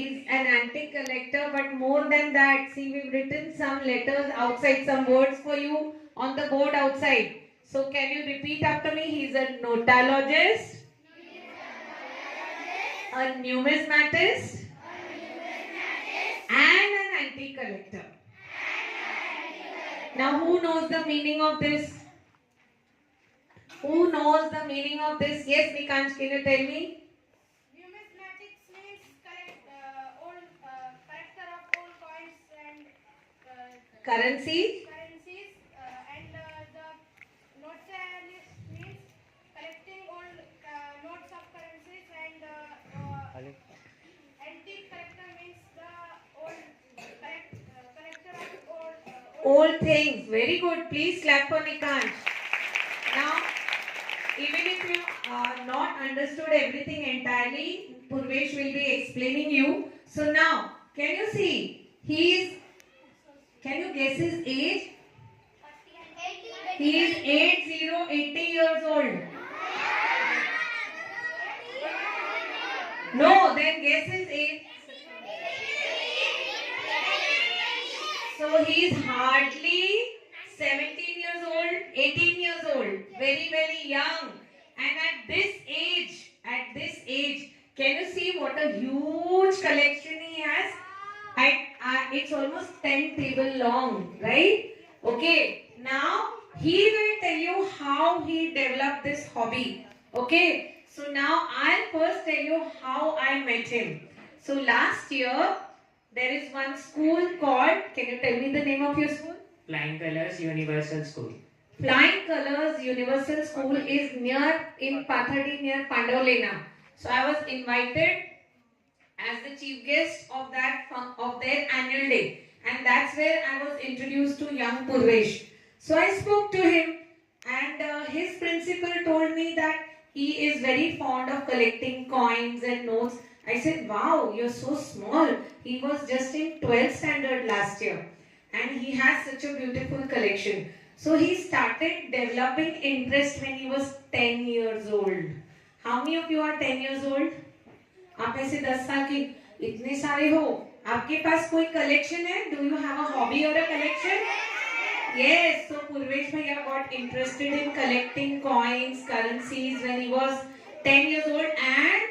he's an antique collector, but more than that, see, we've written some letters outside, some words for you on the board outside. So can you repeat after me? He's a notalogist, a numismatist, and an antique collector. Now, who knows the meaning of this? Who knows the meaning of this? Yes, Nikansh, can you tell me? Numismatics means collector of old coins and Currency. currencies, and the notalis means collecting old notes of currencies, and antique collector means the collector of Old things. Very good. Please clap for Nikansh. Now, even if you not understood everything entirely, Purvesh will be explaining you. So now, can you see? Can you guess his age? He is 80 years old. No, then guess his age. So he is hardly 17 years old, 18 years old, very, very young. And at this age, can you see what a huge collection he has? It's almost 10 table long, right? Okay, now he will tell you how he developed this hobby. Okay, so now I'll first tell you how I met him. So last year, there is one school called, can you tell me the name of your school? Flying Colors Universal School. Flying Colors Universal School is in Pathadi near Pandolena. So I was invited as the chief guest of their annual day, and that's where I was introduced to young Purvesh. So I spoke to him, and his principal told me that he is very fond of collecting coins and notes. I said, wow, you're so small. He was just in 12th standard last year, and he has such a beautiful collection. So he started developing interest when he was 10 years old. How many of you are 10 years old? आप ऐसे 10 साल के इतने सारे हो, आपके पास कोई collection है? Do you have a hobby or a collection? Yes, so Purvesh Bhaiya got interested in collecting coins, currencies when he was 10 years old, and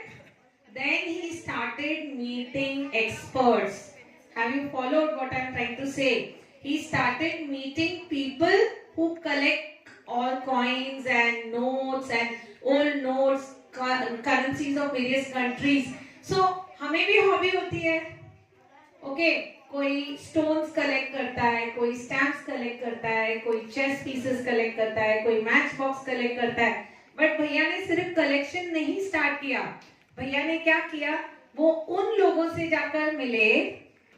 then he started meeting experts. Have you followed what I am trying to say? He started meeting people who collect all coins and notes and old notes, currencies of various countries. So हमें भी hobby होती है. Okay, कोई stones collect करता है, कोई stamps collect करता है, कोई चेस पीसेस कलेक्ट करता है, कोई मैच बॉक्स कलेक्ट करता है. बट भैया ने सिर्फ कलेक्शन नहीं स्टार्ट किया. भैया ने क्या किया? वो उन लोगों से जाकर मिले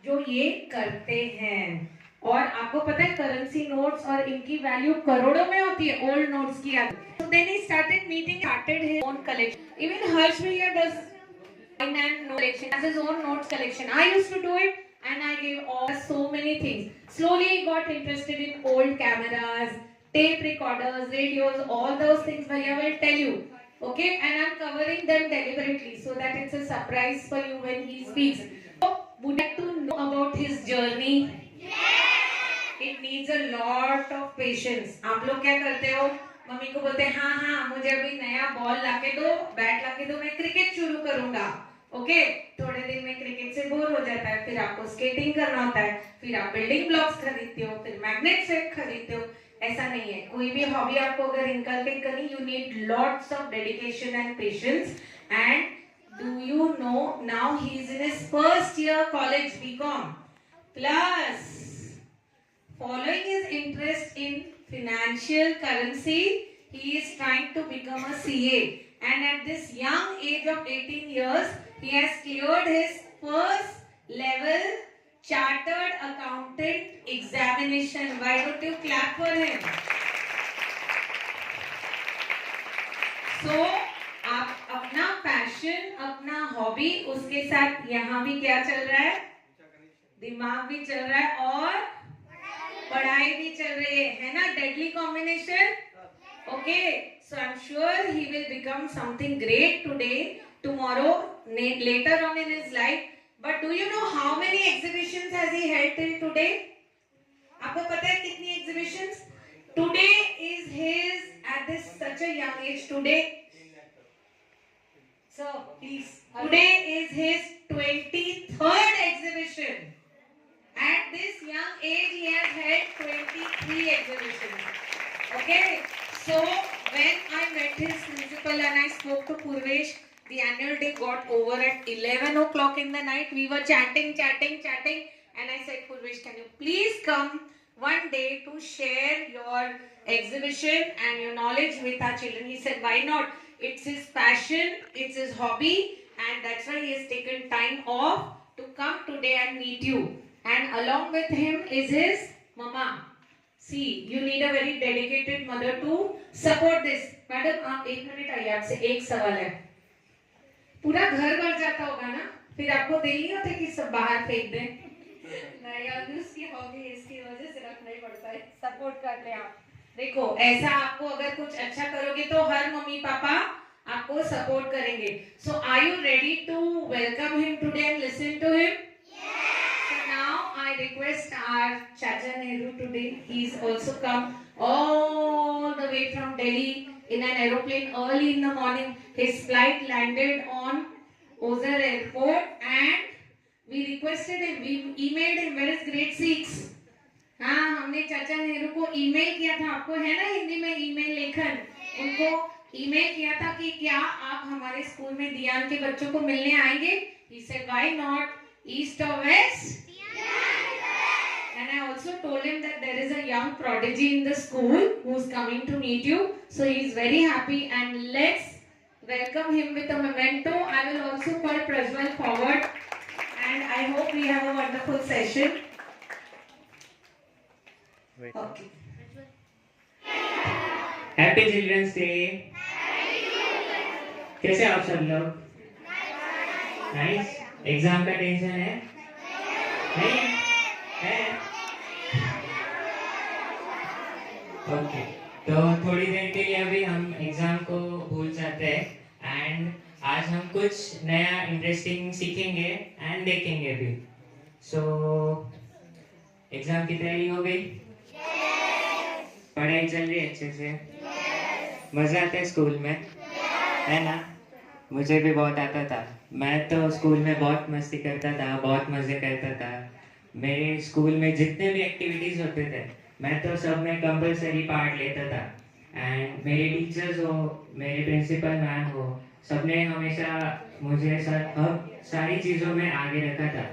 जो ये करते हैं. और आपको पता है करेंसी नोट्स और इनकी वैल्यू करोड़ों में होती है, ओल्ड नोट्स की. So then he started his own collection. Even Harsh Bhaiya does coin and note collection, has his own notes collection. I used to do it, and I gave all so many things. Slowly he got interested in old cameras, tape recorders, radios, all those things Bhaiya will tell you. Okay, and I'm covering them deliberately so that it's a surprise for you when he speaks. So, would you like to know about his journey? It needs a lot of patience. आप लोग क्या करते हो? Mummy को बोलते हैं हाँ हाँ मुझे अभी नया बॉल लाके दो, बैट लाके दो, मैं क्रिकेट शुरू करूंगा. ओके, थोड़े दिन में क्रिकेट से बोर हो जाता है, फिर आपको स्केटिंग करना होता है, फिर आप बिल्डिंग ब्लॉक्स खरीदते हो, फिर मैग्नेट सेट खरीदते हो. ऐसा नहीं है. कोई भी हॉबी आपको अगर इनकलकेट करनी, you need lots of dedication and patience. And do you know now he is in his first year college BCom plus. Following his interest in financial currency, he is trying to become a CA. And at this young age of 18 years, he has cleared his first level chartered accountant examination. Why don't you clap for him? So, आप अपना passion, अपना hobby, उसके साथ यहाँ भी क्या चल रहा है? दिमाग भी चल रहा है और पढ़ाई भी चल रही है ना? Deadly combination. Okay, so I am sure he will become something great today, tomorrow, later on in his life. But do you know how many exhibitions has he held till today? आपको पता है कितनी exhibitions? Today is his at this such a young age. Today is his 23rd exhibition. At this young age, he has held 23 exhibitions. Okay. So when I met his principal and I spoke to Purvesh, the annual day got over at 11 o'clock in the night. We were chatting, and I said, Purvesh, can you please come one day to share your exhibition and your knowledge with our children? He said, why not? It's his passion, it's his hobby, and that's why he has taken time off to come today and meet you. And along with him is his mama. See, you need a very dedicated mother to support this. Madam आप एक minute आइए, आपसे एक सवाल है. पूरा घर भर जाता होगा ना, फिर आपको दिल नहीं होता कि सब बाहर फेंक दें? नहीं, अब उसकी हॉबी इसकी वजह से रखना ही पड़ता है. सपोर्ट कर ले आप. देखो, ऐसा आपको अगर कुछ अच्छा करोगे तो हर मम्मी पापा आपको सपोर्ट करेंगे. So are you ready to welcome him today and listen to him? Now I request our Chacha Nehru today. He's also come all the way from Delhi in an aeroplane early in the morning. His flight landed on Ozar Airport and we requested him. We emailed him. Where is grade 6? हाँ, हमने चाचा नेहरू को email किया था. आपको है ना हिंदी में ईमेल लेखन? उनको ईमेल किया था कि क्या आप हमारे स्कूल में दियान के बच्चों को मिलने आएंगे? He said, why not? East or west? And I also told him that there is a young prodigy in the school who's coming to meet you. So he is very happy, and let's welcome him with a memento. I will also call Prajwal forward, and I hope we have a wonderful session. Okay. Happy Children's Day. कैसे आप सब लोग? Nice. Exam का tension है? नहीं है? Okay. तो थोड़ी देर के लिए अभी हम एग्जाम को भूल जाते हैं एंड आज हम कुछ नया इंटरेस्टिंग सीखेंगे एंड देखेंगे भी. सो एग्जाम की तैयारी हो गई? पढ़ाई चल रही है अच्छे से? मजा आता है स्कूल में? है ना? मुझे भी बहुत आता था. मैं तो स्कूल में बहुत मस्ती करता था, बहुत मजे करता था. मेरे स्कूल में जितने भी एक्टिविटीज होते थे मैं तो सब में कंपलसरी पार्ट लेता था. एंड मेरे टीचर्स हो, मेरे प्रिंसिपल मैम हो, सबने हमेशा मुझे सारी चीज़ों में आगे रखा था.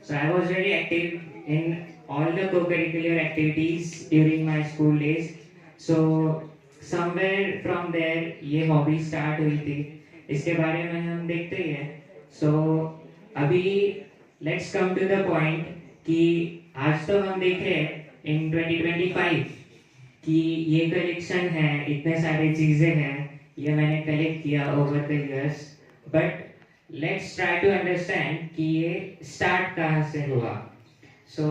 So I was very active in all the co-curricular activities during my school days. So somewhere from there ये hobby start हुई थी. इसके बारे में हम देखते ही हैं. So अभी let's come to the point कि आज तो हम देख रहे हैं in 2025 कि ये कलेक्शन है, इतने सारे चीज़ें हैं, ये मैंने कलेक्ट किया over the years. But let's try to understand कि ये start कहाँ से हुआ. So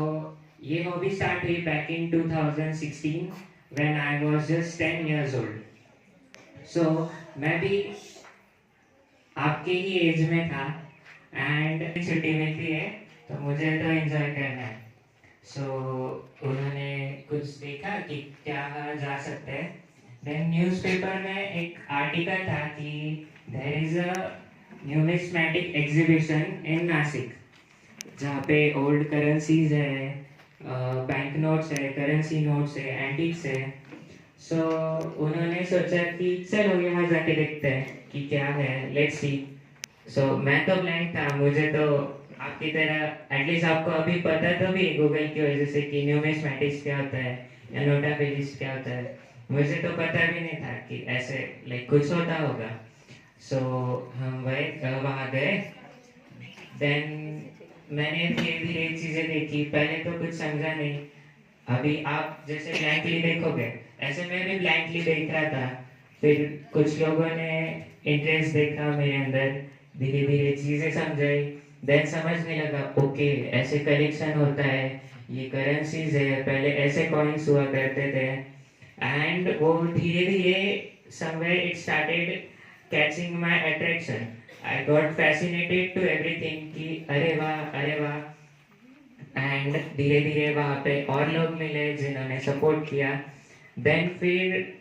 ये हॉबी स्टार्ट हुई back in 2016 when I was just 10 years old. So मैं भी आपके ही एज में था एंड छुट्टी मिलती है तो मुझे तो एंजॉय करना है. So उन्होंने कुछ देखा कि क्या जा सकते हैं. देन न्यूज़पेपर में एक आर्टिकल था कि there is a numismatic exhibition in Nashik जहाँ पे ओल्ड करेंसीज है, बैंक नोट्स है, करेंसी नोट्स है, एंटीक्स है. सो उन्होंने सोचा कि चलो यहाँ जाके देखते हैं कि क्या है, लेट्स सी. सो मैं तो ब्लैंक था. मुझे तो आपकी तरह एटलीस्ट आपको अभी पता तो भी गूगल की वजह से कि न्यूमिस्मेटिक्स क्या होता है या नोटाबिलिटीज क्या होता है. मुझे तो पता भी नहीं था कि ऐसे लाइक कुछ होता होगा. सो हम वहाँ गए. देन मैंने धीरे धीरे चीज़ें देखी. पहले तो कुछ समझा नहीं. अभी आप जैसे ब्लैंकली देखोगे ऐसे मैं भी ब्लैंकली देख रहा था. फिर कुछ लोगों ने इंटरेस्ट देखा मेरे अंदर, धीरे धीरे चीज़ें समझाई. देन समझने लगा ओके ऐसे कलेक्शन होता है, ये करेंसीज है, पहले ऐसे कॉइन्स हुआ करते थे. एंड वो धीरे धीरे somewhere it started catching my attraction. I got fascinated to everything कि अरे वाह एंड धीरे धीरे वहाँ पे और लोग मिले जिन्होंने सपोर्ट किया. देन फिर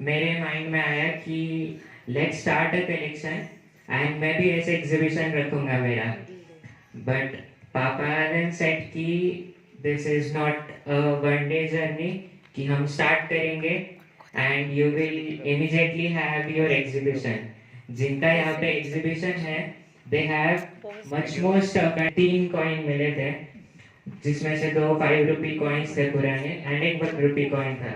मेरे माइंड में आया कि let's start a collection and मैं भी ऐसे एग्जीबिशन रखूंगा मेरा. बट पापा देन सेड कि this is not a one day journey कि हम स्टार्ट करेंगे and you will immediately have your exhibition. जिनका यहाँ पे एग्जीबिशन है they have much more stuff. 3 coin मिले थे जिसमें से 2 5 रुपी कॉइन्स थे पुराने एंड एक 1 रुपी कॉइन था.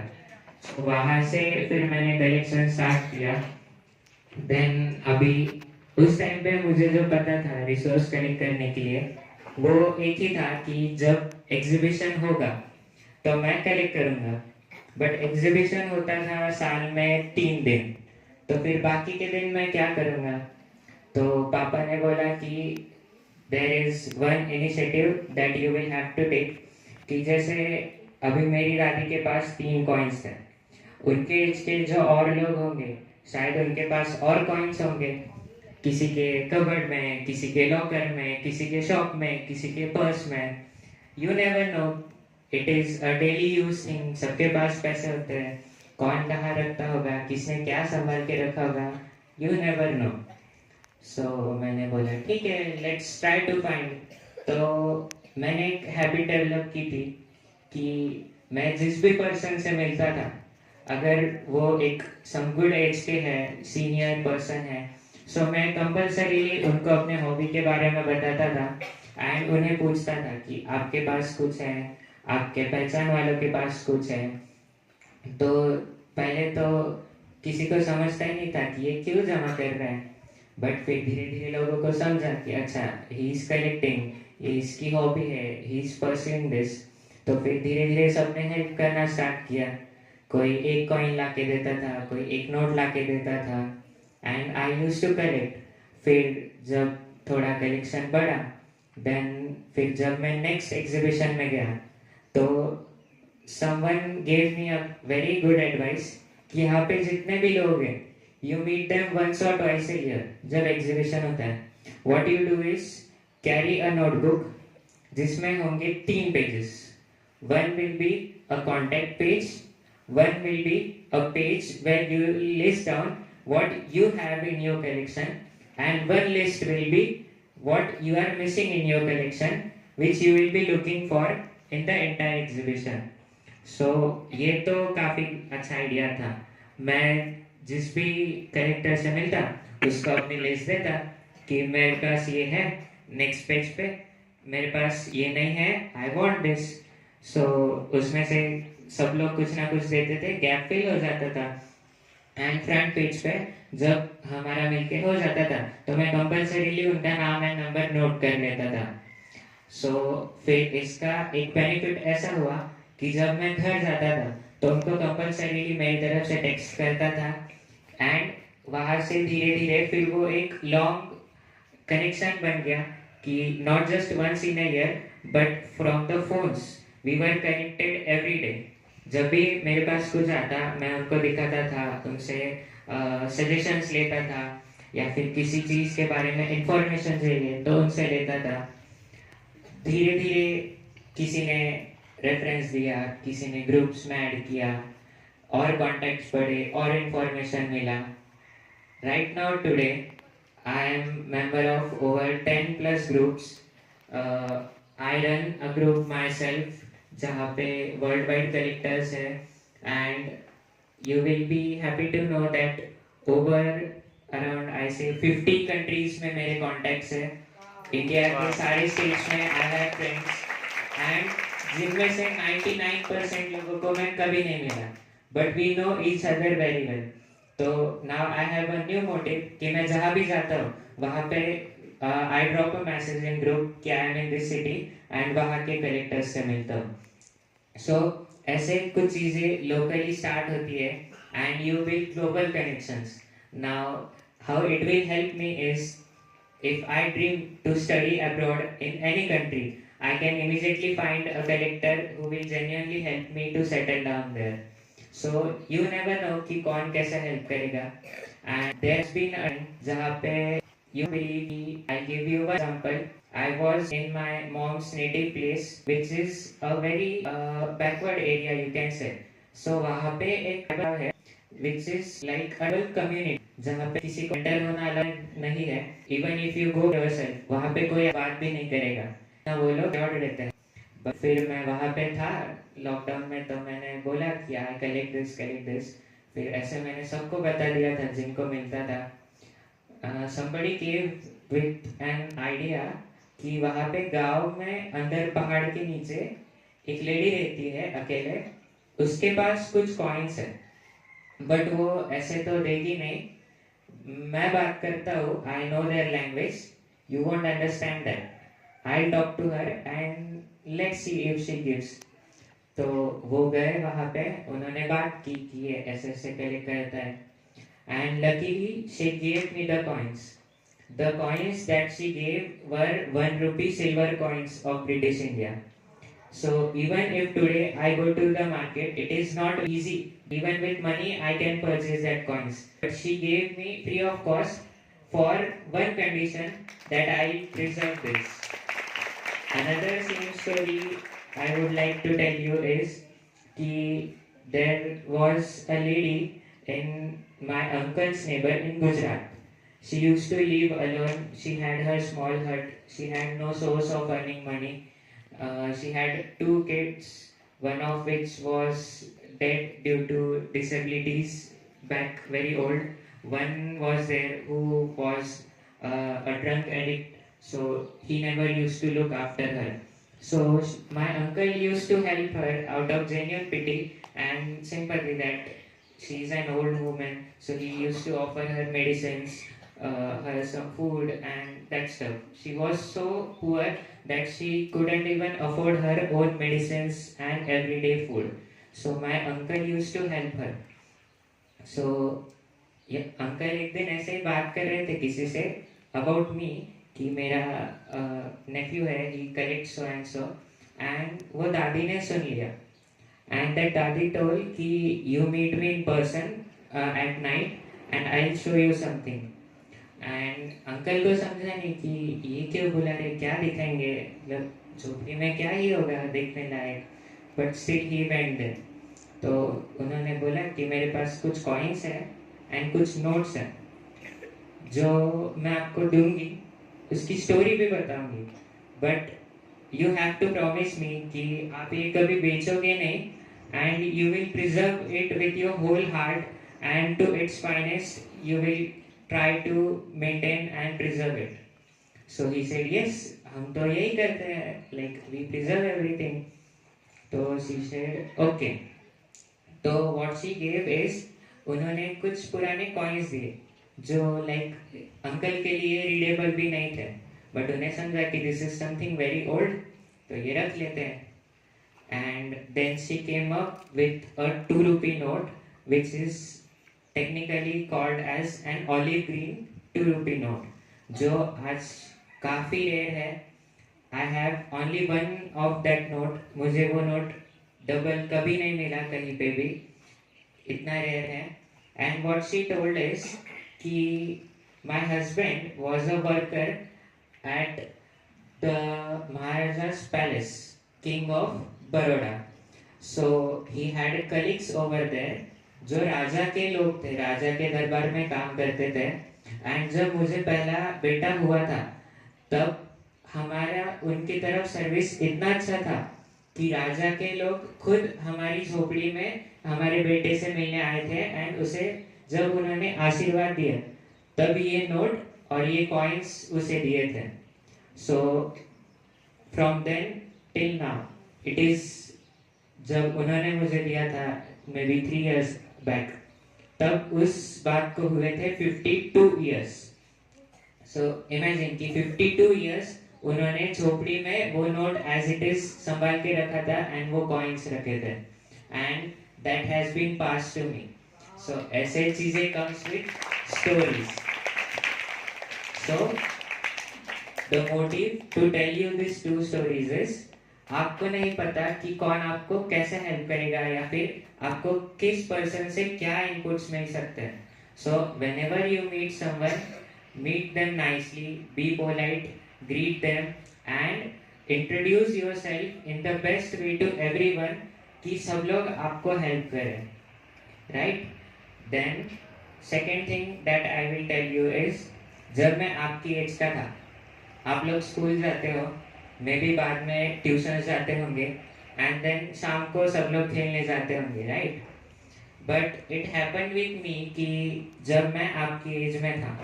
वहां से फिर मैंने कलेक्शन स्टार्ट किया. देन अभी उस टाइम पे मुझे जो पता था रिसोर्स कलेक्ट करने के लिए वो एक ही था कि जब एग्जीबिशन होगा तो मैं कलेक्ट करूंगा. बट एग्जीबिशन होता था साल में 3 दिन, तो फिर बाकी के दिन मैं क्या करूंगा. तो पापा ने बोला कि there is one initiative that you will have to take. कि जैसे अभी मेरी दादी के पास 3 कॉइन्स हैं, उनके एज के जो और लोग होंगे शायद उनके पास और कॉइन्स होंगे, किसी के कबर्ड में, किसी के लॉकर में, किसी के शॉप में, किसी के पर्स में. You never know, it is a daily use thing. सबके पास पैसे होते हैं, कौन कहाँ रखता होगा, किसने क्या संभाल के रखा होगा, यू नेवर नो. सो मैंने बोला ठीक है लेट्स ट्राई टू फाइंड. तो मैंने एक हैबिट डेवलप की थी कि मैं जिस भी पर्सन से मिलता था अगर वो एक सम गुड एज के है, सीनियर पर्सन है, सो मैं कंपल्सरीली उनको अपने हॉबी के बारे में बताता था एंड उन्हें पूछता था कि आपके पास कुछ है, आपके पहचान वालों के पास कुछ है. तो पहले तो किसी को समझता ही नहीं था कि ये क्यों जमा कर रहा है. बट फिर धीरे धीरे लोगों को समझा कि अच्छा ही इज कलेक्टिंग, ये इसकी हॉबी है, ही इज परस्यूइंग दिस. तो फिर धीरे धीरे सबने हेल्प करना स्टार्ट किया. कोई 1 कॉइन ला के देता था, कोई 1 नोट ला के देता था and I use to collect. फिर जब थोड़ा कलेक्शन बढ़ा देन फिर जब मैं नेक्स्ट एग्जीबिशन में गया तो someone gave me a very good advice कि यहाँ पे जितने भी लोग हैं यू मीट देम वंस और ट्वाइस ए ईयर जब एग्जीबिशन होता है. What you do is carry a notebook जिसमें होंगे 3 pages. One will be a contact page, one will be a page where you will list down what you have in your collection, and one list will be what you are missing in your collection which you will be looking for in the entire exhibition. So ये तो काफ़ी अच्छा idea था. मैं जिस भी collector से मिलता उसको अपनी लिस्ट देता कि मेरे पास ये है, नेक्स्ट पेज पे मेरे पास ये नहीं है, आई वॉन्ट दिस. सो उसमें से सब लोग कुछ ना कुछ देते थे, गैप फिल हो जाता था. एंड फ्रंट पेज पे जब हमारा मिलके हो जाता था तो मैं कंपल्सरीली उनका नाम एंड नंबर नोट कर लेता था. सो फिर इसका एक बेनिफिट ऐसा हुआ कि जब मैं घर जाता था तो उनको कंपल्सरीली मेरी तरफ से टेक्स्ट करता था एंड वहाँ से धीरे धीरे फिर वो एक लॉन्ग कनेक्शन बन गया कि not just once in a year but from the phones we were connected every day. जब भी मेरे पास कुछ आता मैं उनको दिखाता था, उनसे सजेशंस लेता था या फिर किसी चीज़ के बारे में इंफॉर्मेशन चाहिए तो उनसे लेता था. धीरे धीरे किसी ने रेफरेंस दिया, किसी ने ग्रुप्स में ऐड किया और कॉन्टैक्ट्स बढ़े और इंफॉर्मेशन मिला. Right now today I am member of over 10 plus groups. I run a group myself जहाँ पे वर्ल्ड वाइड कलेक्टर्स है and you will be happy to know that over around I say 50 countries में मेरे contacts है. India के सारे states में I have friends and जिनमें से 99% लोगों को मैं कभी नहीं मिला but we know each other very well. तो now I have a new motive कि मैं जहाँ भी जाता हूँ वहाँ पे I drop a message in group कि I am in this city and वहाँ के कलेक्टर्स से मिलता हूँ. सो ऐसे कुछ चीज़ें लोकली स्टार्ट होती है and you build global connections. Now how it will help me is if I dream to study abroad in any country, I can immediately find a collector who will genuinely help me to settle down there. So you never know कि कौन कैसे help करेगा. And there's been a जहाँ पे You believe me, I give you an example. I was in my mom's native place, which is a very backward area, you can say. So वहाँ पे एक जगह है, which is like a rural community, जहाँ पे किसी को enter होना allowed नहीं है. Even if you go yourself, वहाँ पे कोई बात भी नहीं करेगा. ना वो लोग dot रहते हैं. But फिर मैं वहाँ पे था लॉकडाउन में, तो मैंने बोला कि I collect this. फिर ऐसे मैंने सबको बता दिया था जिनको मिलता था. Somebody came with an idea कि वहाँ पे गांव में अंदर पहाड़ के नीचे एक लेडी रहती है अकेले, उसके पास कुछ कॉइन्स है, बट वो ऐसे तो देगी नहीं. मैं बात करता हूँ, I know their language, you won't understand that. I talk to her and let's see if she gives. तो वो गए वहाँ पे, उन्होंने बात की कि ये ऐसे ऐसे कलेक्ट करता है. And luckily she gave me the coins. The coins that she gave were 1 rupee silver coins of British India. So even if today I go to the market, it is not easy. Even with money I can purchase that coins. But she gave me free of cost for one condition, that I preserve this. Another same story I would like to tell you is that there was a lady in my uncle's neighbor in Gujarat. She used to live alone. She had her small hut. She had no source of earning money. She had 2 kids, one of which was dead due to disabilities, back very old. One was there who was a drunk addict, so he never used to look after her. So my uncle used to help her out of genuine pity and sympathy that she's an old woman, so he used to offer her medicines, her some food and that stuff. She was so poor that she couldn't even afford her own medicines and everyday food. So my uncle used to help her. So ये uncle एक दिन ऐसे ही बात कर रहे थे किसी say about me कि मेरा नेफ्यू है, ही कलेक्ट सो एंड वो दादी ने सुन लिया. And that Dadi told कि you meet me in person at night and I'll show you something. And uncle को समझा नहीं कि ये क्यों बुला रहे, क्या दिखाएंगे, मतलब झोपड़ी में क्या ही होगा देखने लायक. But still he went there. तो उन्होंने बोला कि मेरे पास कुछ कॉइन्स है एंड कुछ नोट्स हैं जो मैं आपको दूंगी, उसकी स्टोरी भी बताऊंगी, but you have to promise me कि आप ये कभी बेचोगे नहीं, and you will preserve it with your whole heart, and to its finest you will try to maintain and preserve it. So he said yes, हम तो यही करते हैं, like we preserve everything. तो she said okay. तो what she gave is उन्होंने कुछ पुराने कॉइन्स दिए जो like अंकल के लिए रीडेबल भी नहीं थे, बट उन्हें समझा कि this is something very old, तो ये रख लेते हैं. And then she came up with a 2 rupee note, which is technically called as an olive green 2 rupee note, जो आज काफ़ी रेयर है. I have only one of that note. मुझे वो नोट डबल कभी नहीं मिला कहीं पे भी, इतना रेयर है. And what she told is कि my husband was a worker at the Maharaja's palace, king of Baroda. So he had colleagues over there जो राजा के लोग थे, राजा के दरबार में काम करते थे. एंड जब मुझे पहला बेटा हुआ था तब हमारा उनकी तरफ सर्विस इतना अच्छा था कि राजा के लोग खुद हमारी झोपड़ी में हमारे बेटे से मिलने आए थे. एंड उसे जब उन्होंने आशीर्वाद दिया तब ये नोट और ये कॉइन्स उसे दिए थे. So from then till now it is, जब उन्होंने मुझे दिया था मे बी 3 years बैक, तब उस बात को हुए थे 52 years. सो इमेजिन कि 52 years उन्होंने झोपड़ी में वो नोट एज इट इज संभाल के रखा था एंड वो कॉइन्स रखे थे, and that has been pass to me. So ऐसे चीजें comes with stories. So the motive to tell you this 2 stories इज, आपको नहीं पता कि कौन आपको कैसे हेल्प करेगा या फिर आपको किस पर्सन से क्या इनपुट्स मिल सकते हैं. So whenever you meet someone, meet them nicely, be polite, greet them, and introduce yourself in the best way to everyone कि सब लोग आपको help करें, right? Then second thing that I will tell you is जब मैं आपकी as का था, आप लोग स्कूल जाते हो, मैं भी बाद में ट्यूशन जाते होंगे, एंड देन शाम को सब लोग खेलने जाते होंगे, right? But it happen with me कि जब मैं आपकी एज में था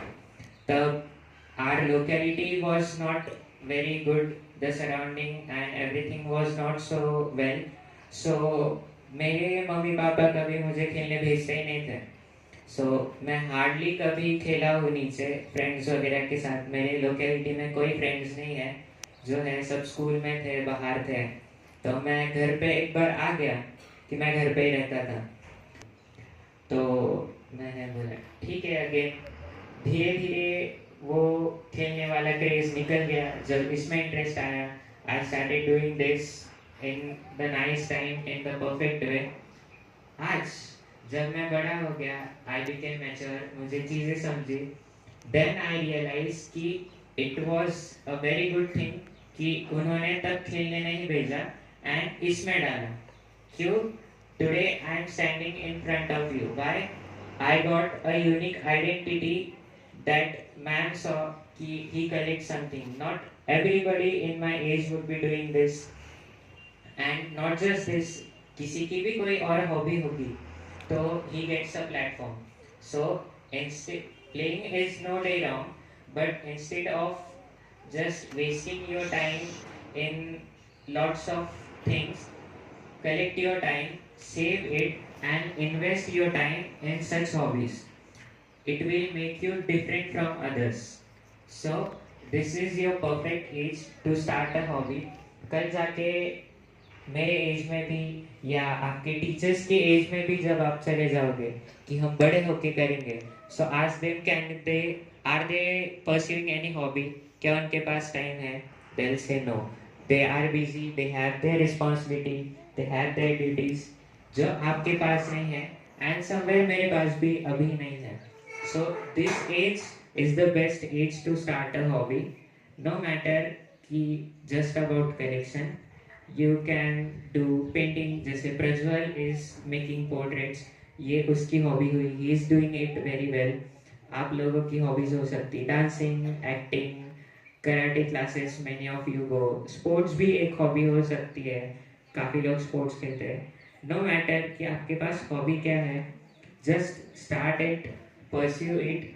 तब our locality was not very good, the surrounding and everything was not so well, so मेरे मम्मी पापा कभी मुझे खेलने भेजते ही नहीं थे. सो मैं हार्डली कभी खेला हूँ नीचे फ्रेंड्स वगैरह के साथ. मेरे लोकेलिटी में कोई फ्रेंड्स नहीं है, जो है सब स्कूल में थे, बाहर थे. तो मैं घर पे एक बार आ गया कि मैं घर पे ही रहता था. तो मैंने बोला ठीक है. अगेन धीरे धीरे वो खेलने वाला क्रेज निकल गया. जब इसमें इंटरेस्ट आया, I started doing this in the nice time, in the perfect way. आज जब मैं बड़ा हो गया, आई बिकेम मैच्योर, मुझे चीज़ें समझी, देन आई रियलाइज कि it was a very good thing कि उन्होंने तब खेलने नहीं भेजा एंड इसमें डाला. क्यों? Today I am standing in front of you. Why? I got a unique identity that man saw कि he collect something. Not everybody in my age would be doing this, and not just this, किसी की भी कोई और hobby होगी तो he gets a platform. So instead, playing is no day wrong, but instead of just wasting your time in lots of things, collect your time, save it, and invest your time in such hobbies. It will make you different from others. So this is your perfect age to start a hobby. कल जाके मेरे as में भी या आपके teachers के as में भी जब आप चले जाओगे कि हम बड़े होके करेंगे, so ask them can they are they pursuing any hobby, क्या उनके पास टाइम है? They will say no, they are busy, they have their responsibility, they have their duties जो आपके पास नहीं है, एंड समवेयर मेरे पास भी अभी नहीं है. So this age is the best age to start a hobby. No matter कि just about collection, you can do painting. जैसे प्रज्वल is making portraits, ये उसकी हॉबी हुई, he is doing it very well. आप लोगों की हॉबीज हो सकती है dancing, acting, karate classes, many of you go. Sports भी एक हॉबी हो सकती है, काफ़ी लोग स्पोर्ट्स खेलते हैं. नो मैटर कि आपके पास हॉबी क्या है, just start it, pursue it.